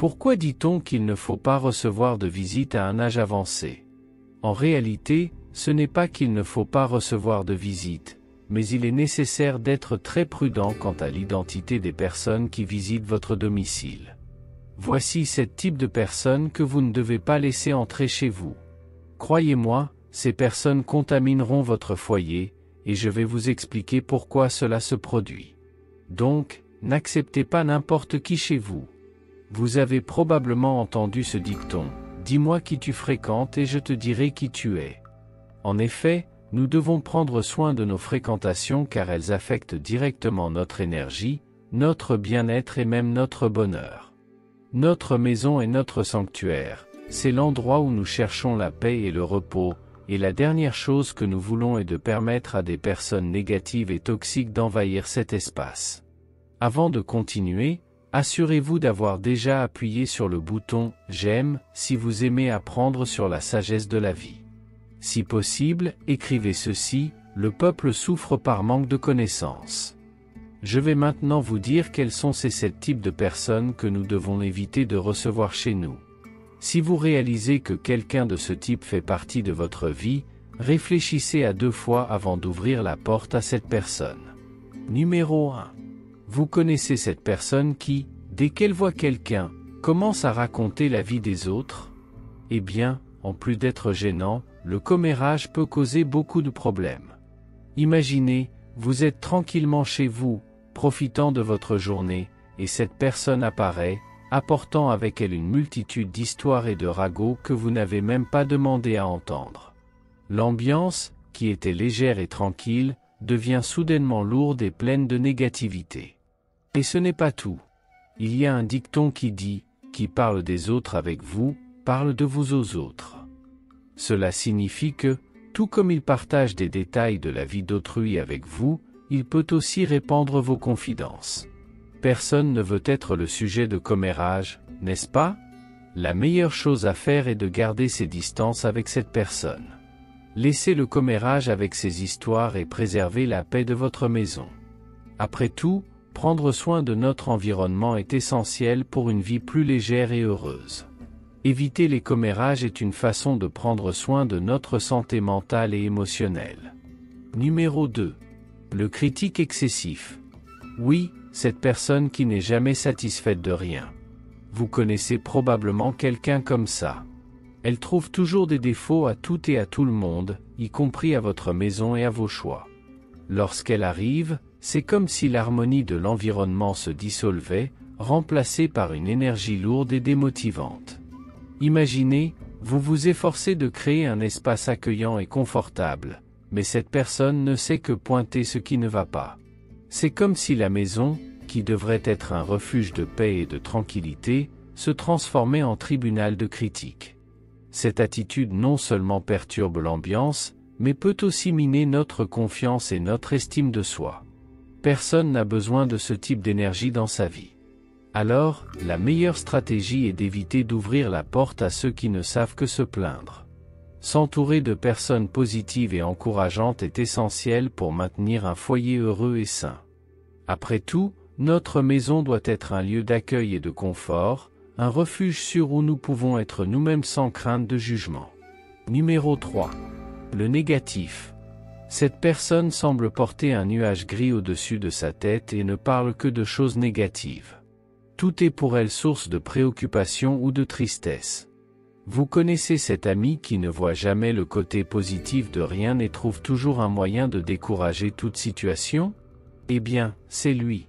Pourquoi dit-on qu'il ne faut pas recevoir de visite à un âge avancé? En réalité, ce n'est pas qu'il ne faut pas recevoir de visite, mais il est nécessaire d'être très prudent quant à l'identité des personnes qui visitent votre domicile. Voici 7 types de personnes que vous ne devez pas laisser entrer chez vous. Croyez-moi, ces personnes contamineront votre foyer, et je vais vous expliquer pourquoi cela se produit. Donc, n'acceptez pas n'importe qui chez vous. Vous avez probablement entendu ce dicton, « Dis-moi qui tu fréquentes et je te dirai qui tu es ». En effet, nous devons prendre soin de nos fréquentations car elles affectent directement notre énergie, notre bien-être et même notre bonheur. Notre maison est notre sanctuaire, c'est l'endroit où nous cherchons la paix et le repos, et la dernière chose que nous voulons est de permettre à des personnes négatives et toxiques d'envahir cet espace. Avant de continuer, assurez-vous d'avoir déjà appuyé sur le bouton « J'aime » si vous aimez apprendre sur la sagesse de la vie. Si possible, écrivez ceci, le peuple souffre par manque de connaissances. Je vais maintenant vous dire quels sont ces 7 types de personnes que nous devons éviter de recevoir chez nous. Si vous réalisez que quelqu'un de ce type fait partie de votre vie, réfléchissez à 2 fois avant d'ouvrir la porte à cette personne. Numéro 1. Vous connaissez cette personne qui, dès qu'elle voit quelqu'un, commence à raconter la vie des autres? Eh bien, en plus d'être gênant, le commérage peut causer beaucoup de problèmes. Imaginez, vous êtes tranquillement chez vous, profitant de votre journée, et cette personne apparaît, apportant avec elle une multitude d'histoires et de ragots que vous n'avez même pas demandé à entendre. L'ambiance, qui était légère et tranquille, devient soudainement lourde et pleine de négativité. Et ce n'est pas tout. Il y a un dicton qui dit « Qui parle des autres avec vous, parle de vous aux autres ». Cela signifie que, tout comme il partage des détails de la vie d'autrui avec vous, il peut aussi répandre vos confidences. Personne ne veut être le sujet de commérage, n'est-ce pas? La meilleure chose à faire est de garder ses distances avec cette personne. Laissez le commérage avec ses histoires et préservez la paix de votre maison. Après tout, prendre soin de notre environnement est essentiel pour une vie plus légère et heureuse. Éviter les commérages est une façon de prendre soin de notre santé mentale et émotionnelle. Numéro 2. Le critique excessif. Oui, cette personne qui n'est jamais satisfaite de rien. Vous connaissez probablement quelqu'un comme ça. Elle trouve toujours des défauts à tout et à tout le monde, y compris à votre maison et à vos choix. Lorsqu'elle arrive, c'est comme si l'harmonie de l'environnement se dissolvait, remplacée par une énergie lourde et démotivante. Imaginez, vous vous efforcez de créer un espace accueillant et confortable, mais cette personne ne sait que pointer ce qui ne va pas. C'est comme si la maison, qui devrait être un refuge de paix et de tranquillité, se transformait en tribunal de critique. Cette attitude non seulement perturbe l'ambiance, mais peut aussi miner notre confiance et notre estime de soi. Personne n'a besoin de ce type d'énergie dans sa vie. Alors, la meilleure stratégie est d'éviter d'ouvrir la porte à ceux qui ne savent que se plaindre. S'entourer de personnes positives et encourageantes est essentiel pour maintenir un foyer heureux et sain. Après tout, notre maison doit être un lieu d'accueil et de confort, un refuge sûr où nous pouvons être nous-mêmes sans crainte de jugement. Numéro 3. Le négatif. Cette personne semble porter un nuage gris au-dessus de sa tête et ne parle que de choses négatives. Tout est pour elle source de préoccupation ou de tristesse. Vous connaissez cet ami qui ne voit jamais le côté positif de rien et trouve toujours un moyen de décourager toute situation? Eh bien, c'est lui.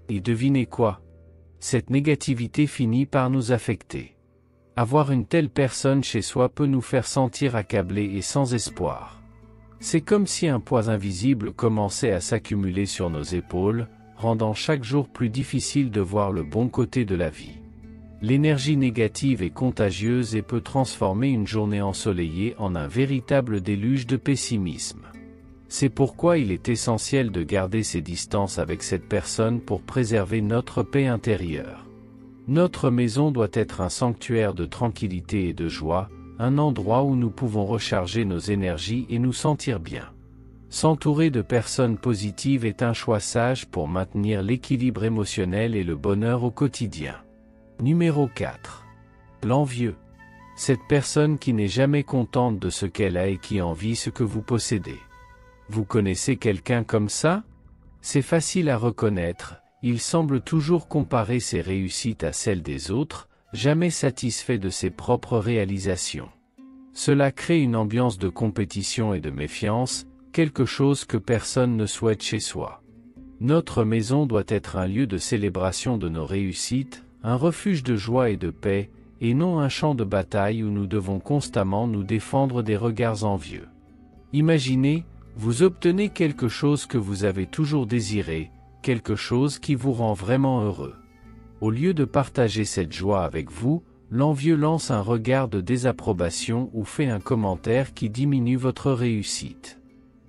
Et devinez quoi? Cette négativité finit par nous affecter. Avoir une telle personne chez soi peut nous faire sentir accablés et sans espoir. C'est comme si un poids invisible commençait à s'accumuler sur nos épaules, rendant chaque jour plus difficile de voir le bon côté de la vie. L'énergie négative est contagieuse et peut transformer une journée ensoleillée en un véritable déluge de pessimisme. C'est pourquoi il est essentiel de garder ses distances avec cette personne pour préserver notre paix intérieure. Notre maison doit être un sanctuaire de tranquillité et de joie, un endroit où nous pouvons recharger nos énergies et nous sentir bien. S'entourer de personnes positives est un choix sage pour maintenir l'équilibre émotionnel et le bonheur au quotidien. Numéro 4. L'envieux. Cette personne qui n'est jamais contente de ce qu'elle a et qui envie ce que vous possédez. Vous connaissez quelqu'un comme ça? C'est facile à reconnaître, il semble toujours comparer ses réussites à celles des autres, jamais satisfait de ses propres réalisations. Cela crée une ambiance de compétition et de méfiance, quelque chose que personne ne souhaite chez soi. Notre maison doit être un lieu de célébration de nos réussites, un refuge de joie et de paix, et non un champ de bataille où nous devons constamment nous défendre des regards envieux. Imaginez, vous obtenez quelque chose que vous avez toujours désiré, quelque chose qui vous rend vraiment heureux. Au lieu de partager cette joie avec vous, l'envieux lance un regard de désapprobation ou fait un commentaire qui diminue votre réussite.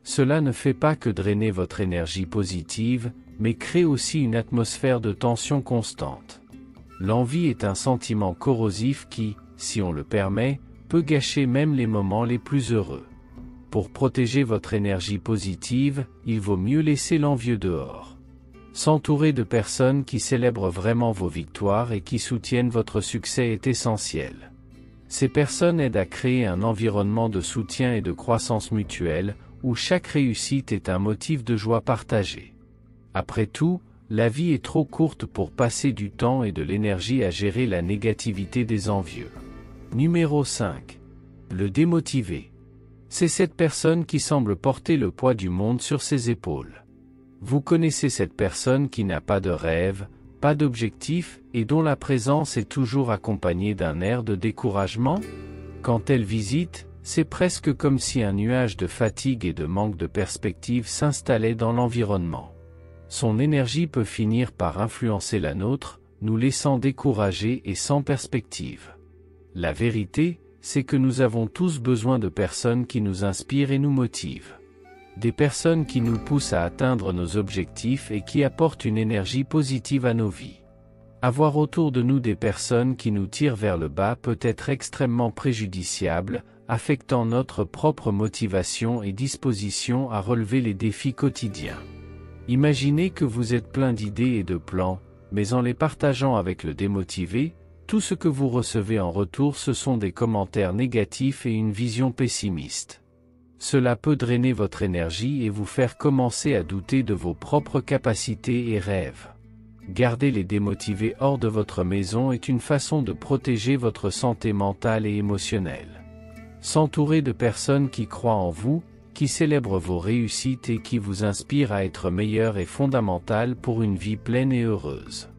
Cela ne fait pas que drainer votre énergie positive, mais crée aussi une atmosphère de tension constante. L'envie est un sentiment corrosif qui, si on le permet, peut gâcher même les moments les plus heureux. Pour protéger votre énergie positive, il vaut mieux laisser l'envieux dehors. S'entourer de personnes qui célèbrent vraiment vos victoires et qui soutiennent votre succès est essentiel. Ces personnes aident à créer un environnement de soutien et de croissance mutuelle, où chaque réussite est un motif de joie partagée. Après tout, la vie est trop courte pour passer du temps et de l'énergie à gérer la négativité des envieux. Numéro 5. Le démotivé. C'est cette personne qui semble porter le poids du monde sur ses épaules. Vous connaissez cette personne qui n'a pas de rêve, pas d'objectif et dont la présence est toujours accompagnée d'un air de découragement? Quand elle visite, c'est presque comme si un nuage de fatigue et de manque de perspective s'installait dans l'environnement. Son énergie peut finir par influencer la nôtre, nous laissant découragés et sans perspective. La vérité, c'est que nous avons tous besoin de personnes qui nous inspirent et nous motivent. Des personnes qui nous poussent à atteindre nos objectifs et qui apportent une énergie positive à nos vies. Avoir autour de nous des personnes qui nous tirent vers le bas peut être extrêmement préjudiciable, affectant notre propre motivation et disposition à relever les défis quotidiens. Imaginez que vous êtes plein d'idées et de plans, mais en les partageant avec le démotivé, tout ce que vous recevez en retour ce sont des commentaires négatifs et une vision pessimiste. Cela peut drainer votre énergie et vous faire commencer à douter de vos propres capacités et rêves. Garder les démotivés hors de votre maison est une façon de protéger votre santé mentale et émotionnelle. S'entourer de personnes qui croient en vous, qui célèbrent vos réussites et qui vous inspirent à être meilleur est fondamental pour une vie pleine et heureuse.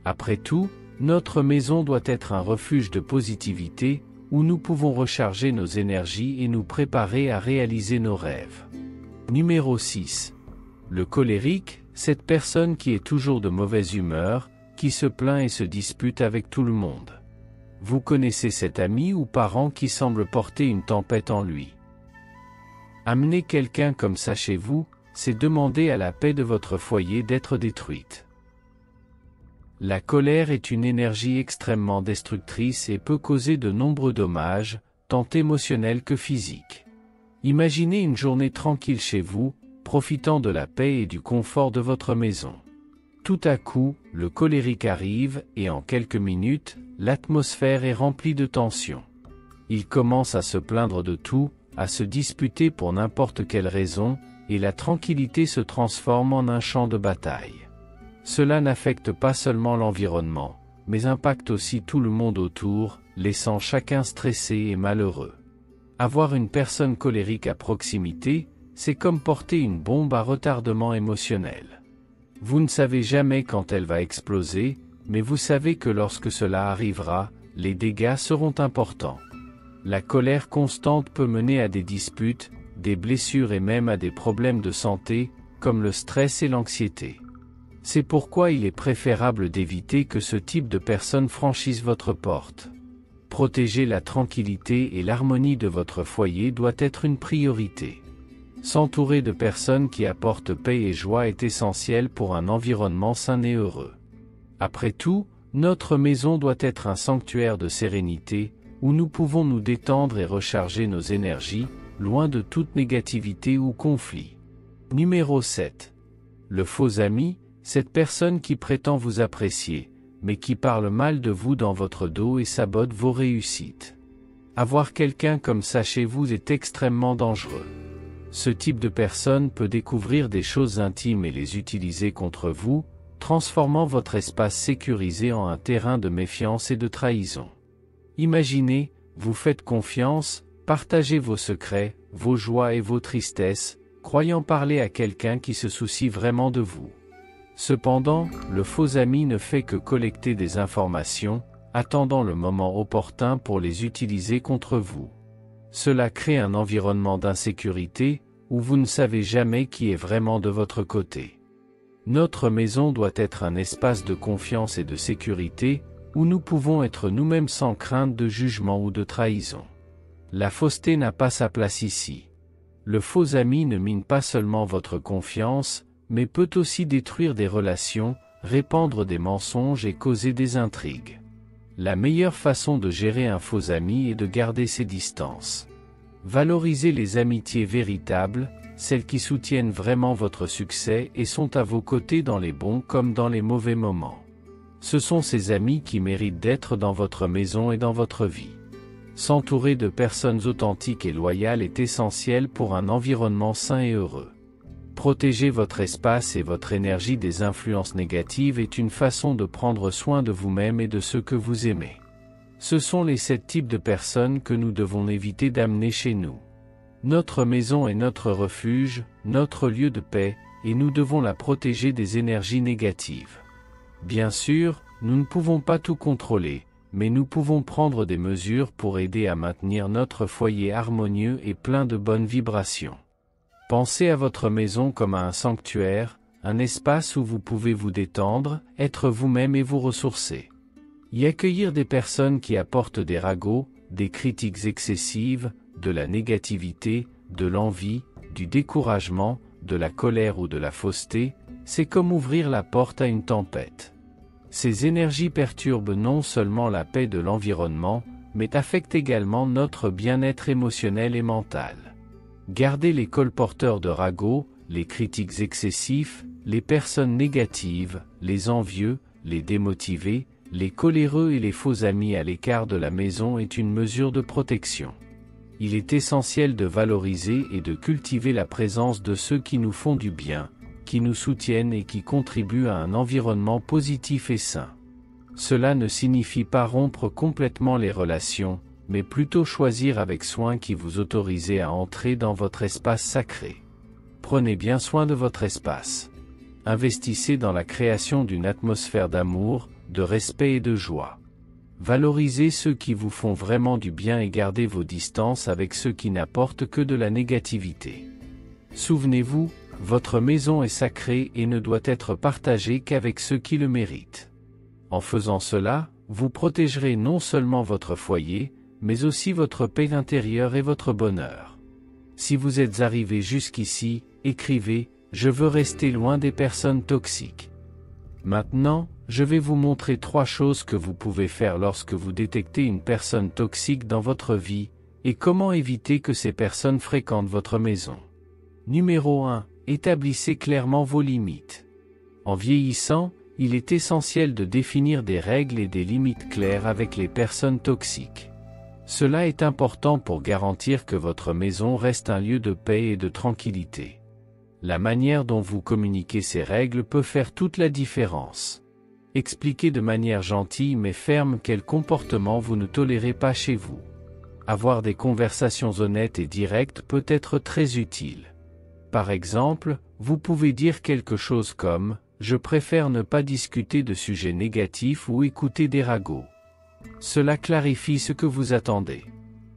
Après tout, notre maison doit être un refuge de positivité, où nous pouvons recharger nos énergies et nous préparer à réaliser nos rêves. Numéro 6. Le colérique, cette personne qui est toujours de mauvaise humeur, qui se plaint et se dispute avec tout le monde. Vous connaissez cet ami ou parent qui semble porter une tempête en lui. Amener quelqu'un comme ça chez vous, c'est demander à la paix de votre foyer d'être détruite. La colère est une énergie extrêmement destructrice et peut causer de nombreux dommages, tant émotionnels que physiques. Imaginez une journée tranquille chez vous, profitant de la paix et du confort de votre maison. Tout à coup, le colérique arrive et en quelques minutes, l'atmosphère est remplie de tension. Il commence à se plaindre de tout, à se disputer pour n'importe quelle raison, et la tranquillité se transforme en un champ de bataille. Cela n'affecte pas seulement l'environnement, mais impacte aussi tout le monde autour, laissant chacun stressé et malheureux. Avoir une personne colérique à proximité, c'est comme porter une bombe à retardement émotionnel. Vous ne savez jamais quand elle va exploser, mais vous savez que lorsque cela arrivera, les dégâts seront importants. La colère constante peut mener à des disputes, des blessures et même à des problèmes de santé, comme le stress et l'anxiété. C'est pourquoi il est préférable d'éviter que ce type de personnes franchisse votre porte. Protéger la tranquillité et l'harmonie de votre foyer doit être une priorité. S'entourer de personnes qui apportent paix et joie est essentiel pour un environnement sain et heureux. Après tout, notre maison doit être un sanctuaire de sérénité, où nous pouvons nous détendre et recharger nos énergies, loin de toute négativité ou conflit. Numéro 7. Le faux ami, cette personne qui prétend vous apprécier, mais qui parlent mal de vous dans votre dos et sabotent vos réussites. Avoir quelqu'un comme ça chez vous est extrêmement dangereux. Ce type de personne peut découvrir des choses intimes et les utiliser contre vous, transformant votre espace sécurisé en un terrain de méfiance et de trahison. Imaginez, vous faites confiance, partagez vos secrets, vos joies et vos tristesses, croyant parler à quelqu'un qui se soucie vraiment de vous. Cependant, le faux ami ne fait que collecter des informations, attendant le moment opportun pour les utiliser contre vous. Cela crée un environnement d'insécurité, où vous ne savez jamais qui est vraiment de votre côté. Notre maison doit être un espace de confiance et de sécurité, où nous pouvons être nous-mêmes sans crainte de jugement ou de trahison. La fausseté n'a pas sa place ici. Le faux ami ne mine pas seulement votre confiance, mais peut aussi détruire des relations, répandre des mensonges et causer des intrigues. La meilleure façon de gérer un faux ami est de garder ses distances. Valorisez les amitiés véritables, celles qui soutiennent vraiment votre succès et sont à vos côtés dans les bons comme dans les mauvais moments. Ce sont ces amis qui méritent d'être dans votre maison et dans votre vie. S'entourer de personnes authentiques et loyales est essentiel pour un environnement sain et heureux. Protéger votre espace et votre énergie des influences négatives est une façon de prendre soin de vous-même et de ceux que vous aimez. Ce sont les 7 types de personnes que nous devons éviter d'amener chez nous. Notre maison est notre refuge, notre lieu de paix, et nous devons la protéger des énergies négatives. Bien sûr, nous ne pouvons pas tout contrôler, mais nous pouvons prendre des mesures pour aider à maintenir notre foyer harmonieux et plein de bonnes vibrations. Pensez à votre maison comme à un sanctuaire, un espace où vous pouvez vous détendre, être vous-même et vous ressourcer. Y accueillir des personnes qui apportent des ragots, des critiques excessives, de la négativité, de l'envie, du découragement, de la colère ou de la fausseté, c'est comme ouvrir la porte à une tempête. Ces énergies perturbent non seulement la paix de l'environnement, mais affectent également notre bien-être émotionnel et mental. Gardez les colporteurs de ragots, les critiques excessifs, les personnes négatives, les envieux, les démotivés, les coléreux et les faux amis à l'écart de la maison est une mesure de protection. Il est essentiel de valoriser et de cultiver la présence de ceux qui nous font du bien, qui nous soutiennent et qui contribuent à un environnement positif et sain. Cela ne signifie pas rompre complètement les relations, mais plutôt choisir avec soin qui vous autorisez à entrer dans votre espace sacré. Prenez bien soin de votre espace. Investissez dans la création d'une atmosphère d'amour, de respect et de joie. Valorisez ceux qui vous font vraiment du bien et gardez vos distances avec ceux qui n'apportent que de la négativité. Souvenez-vous, votre maison est sacrée et ne doit être partagée qu'avec ceux qui le méritent. En faisant cela, vous protégerez non seulement votre foyer, mais aussi votre paix intérieure et votre bonheur. Si vous êtes arrivé jusqu'ici, écrivez « Je veux rester loin des personnes toxiques ». Maintenant, je vais vous montrer 3 choses que vous pouvez faire lorsque vous détectez une personne toxique dans votre vie, et comment éviter que ces personnes fréquentent votre maison. Numéro 1. Établissez clairement vos limites. En vieillissant, il est essentiel de définir des règles et des limites claires avec les personnes toxiques. Cela est important pour garantir que votre maison reste un lieu de paix et de tranquillité. La manière dont vous communiquez ces règles peut faire toute la différence. Expliquez de manière gentille mais ferme quel comportement vous ne tolérez pas chez vous. Avoir des conversations honnêtes et directes peut être très utile. Par exemple, vous pouvez dire quelque chose comme « Je préfère ne pas discuter de sujets négatifs ou écouter des ragots ». Cela clarifie ce que vous attendez.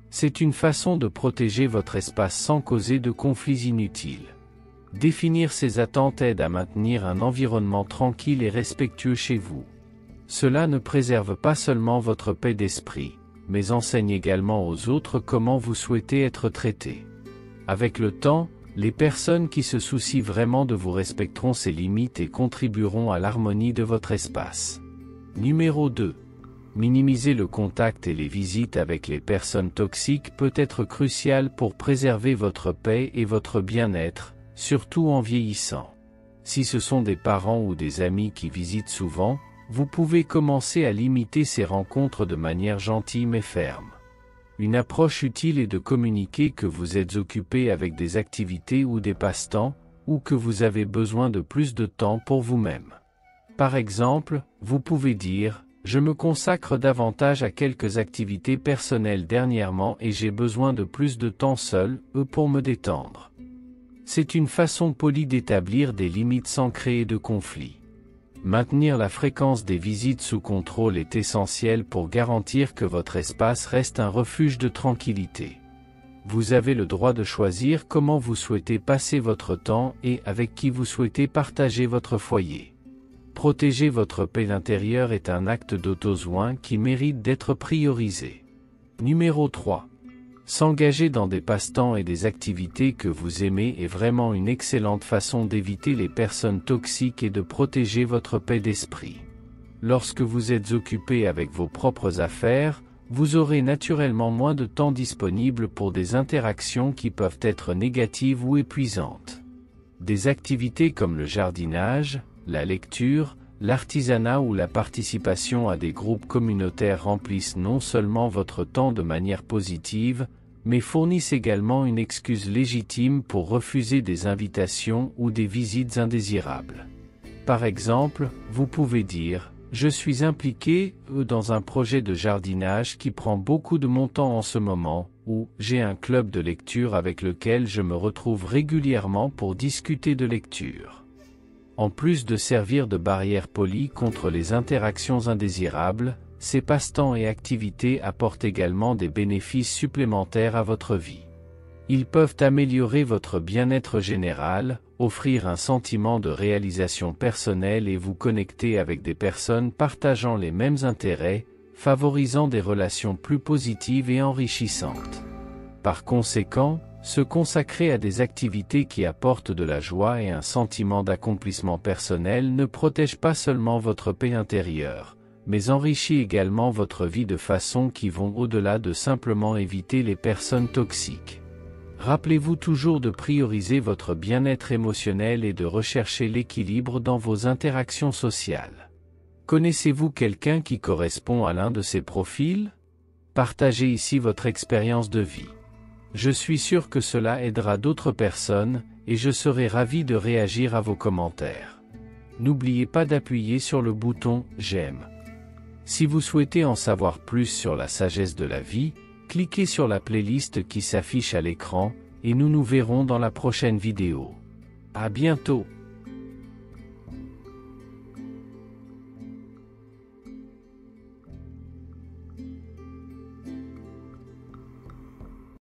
C'est une façon de protéger votre espace sans causer de conflits inutiles. Définir ces attentes aide à maintenir un environnement tranquille et respectueux chez vous. Cela ne préserve pas seulement votre paix d'esprit, mais enseigne également aux autres comment vous souhaitez être traité. Avec le temps, les personnes qui se soucient vraiment de vous respecteront ces limites et contribueront à l'harmonie de votre espace. Numéro 2. Minimiser le contact et les visites avec les personnes toxiques peut être crucial pour préserver votre paix et votre bien-être, surtout en vieillissant. Si ce sont des parents ou des amis qui visitent souvent, vous pouvez commencer à limiter ces rencontres de manière gentille mais ferme. Une approche utile est de communiquer que vous êtes occupé avec des activités ou des passe-temps, ou que vous avez besoin de plus de temps pour vous-même. Par exemple, vous pouvez dire « Je me consacre davantage à quelques activités personnelles dernièrement et j'ai besoin de plus de temps seul, pour me détendre ». C'est une façon polie d'établir des limites sans créer de conflit. Maintenir la fréquence des visites sous contrôle est essentiel pour garantir que votre espace reste un refuge de tranquillité. Vous avez le droit de choisir comment vous souhaitez passer votre temps et avec qui vous souhaitez partager votre foyer. Protéger votre paix intérieure est un acte d'auto-soin qui mérite d'être priorisé. Numéro 3. S'engager dans des passe-temps et des activités que vous aimez est vraiment une excellente façon d'éviter les personnes toxiques et de protéger votre paix d'esprit. Lorsque vous êtes occupé avec vos propres affaires, vous aurez naturellement moins de temps disponible pour des interactions qui peuvent être négatives ou épuisantes. Des activités comme le jardinage, la lecture, l'artisanat ou la participation à des groupes communautaires remplissent non seulement votre temps de manière positive, mais fournissent également une excuse légitime pour refuser des invitations ou des visites indésirables. Par exemple, vous pouvez dire « Je suis impliqué dans un projet de jardinage qui prend beaucoup de mon temps en ce moment » ou « J'ai un club de lecture avec lequel je me retrouve régulièrement pour discuter de lecture ». En plus de servir de barrière polie contre les interactions indésirables, ces passe-temps et activités apportent également des bénéfices supplémentaires à votre vie. Ils peuvent améliorer votre bien-être général, offrir un sentiment de réalisation personnelle et vous connecter avec des personnes partageant les mêmes intérêts, favorisant des relations plus positives et enrichissantes. Par conséquent, se consacrer à des activités qui apportent de la joie et un sentiment d'accomplissement personnel ne protège pas seulement votre paix intérieure, mais enrichit également votre vie de façon qui vont au-delà de simplement éviter les personnes toxiques. Rappelez-vous toujours de prioriser votre bien-être émotionnel et de rechercher l'équilibre dans vos interactions sociales. Connaissez-vous quelqu'un qui correspond à l'un de ces profils? Partagez ici votre expérience de vie. Je suis sûr que cela aidera d'autres personnes, et je serai ravi de réagir à vos commentaires. N'oubliez pas d'appuyer sur le bouton « J'aime ». Si vous souhaitez en savoir plus sur la sagesse de la vie, cliquez sur la playlist qui s'affiche à l'écran, et nous nous verrons dans la prochaine vidéo. À bientôt.